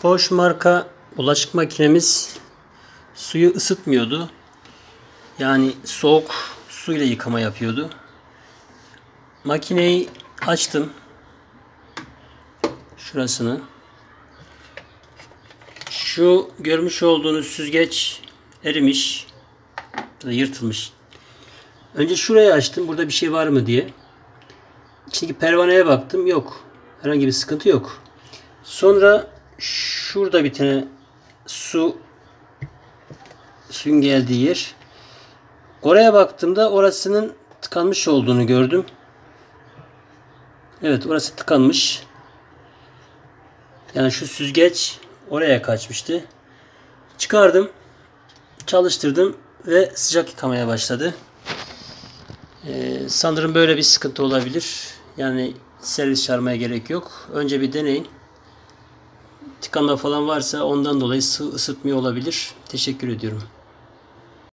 Bosch marka bulaşık makinemiz suyu ısıtmıyordu. Yani soğuk suyla yıkama yapıyordu. Makineyi açtım. Şurasını. Şu görmüş olduğunuz süzgeç erimiş. Yırtılmış. Önce şurayı açtım. Burada bir şey var mı diye. İçindeki pervaneye baktım. Yok. Herhangi bir sıkıntı yok. Sonra şurada bir tane suyun geldiği yer. Oraya baktığımda orasının tıkanmış olduğunu gördüm. Evet, orası tıkanmış. Yani şu süzgeç oraya kaçmıştı. Çıkardım. Çalıştırdım ve sıcak yıkamaya başladı. Sanırım böyle bir sıkıntı olabilir. Yani servis çağırmaya gerek yok. Önce bir deneyin. Tıkanma falan varsa ondan dolayı ısıtmıyor olabilir. Teşekkür ediyorum.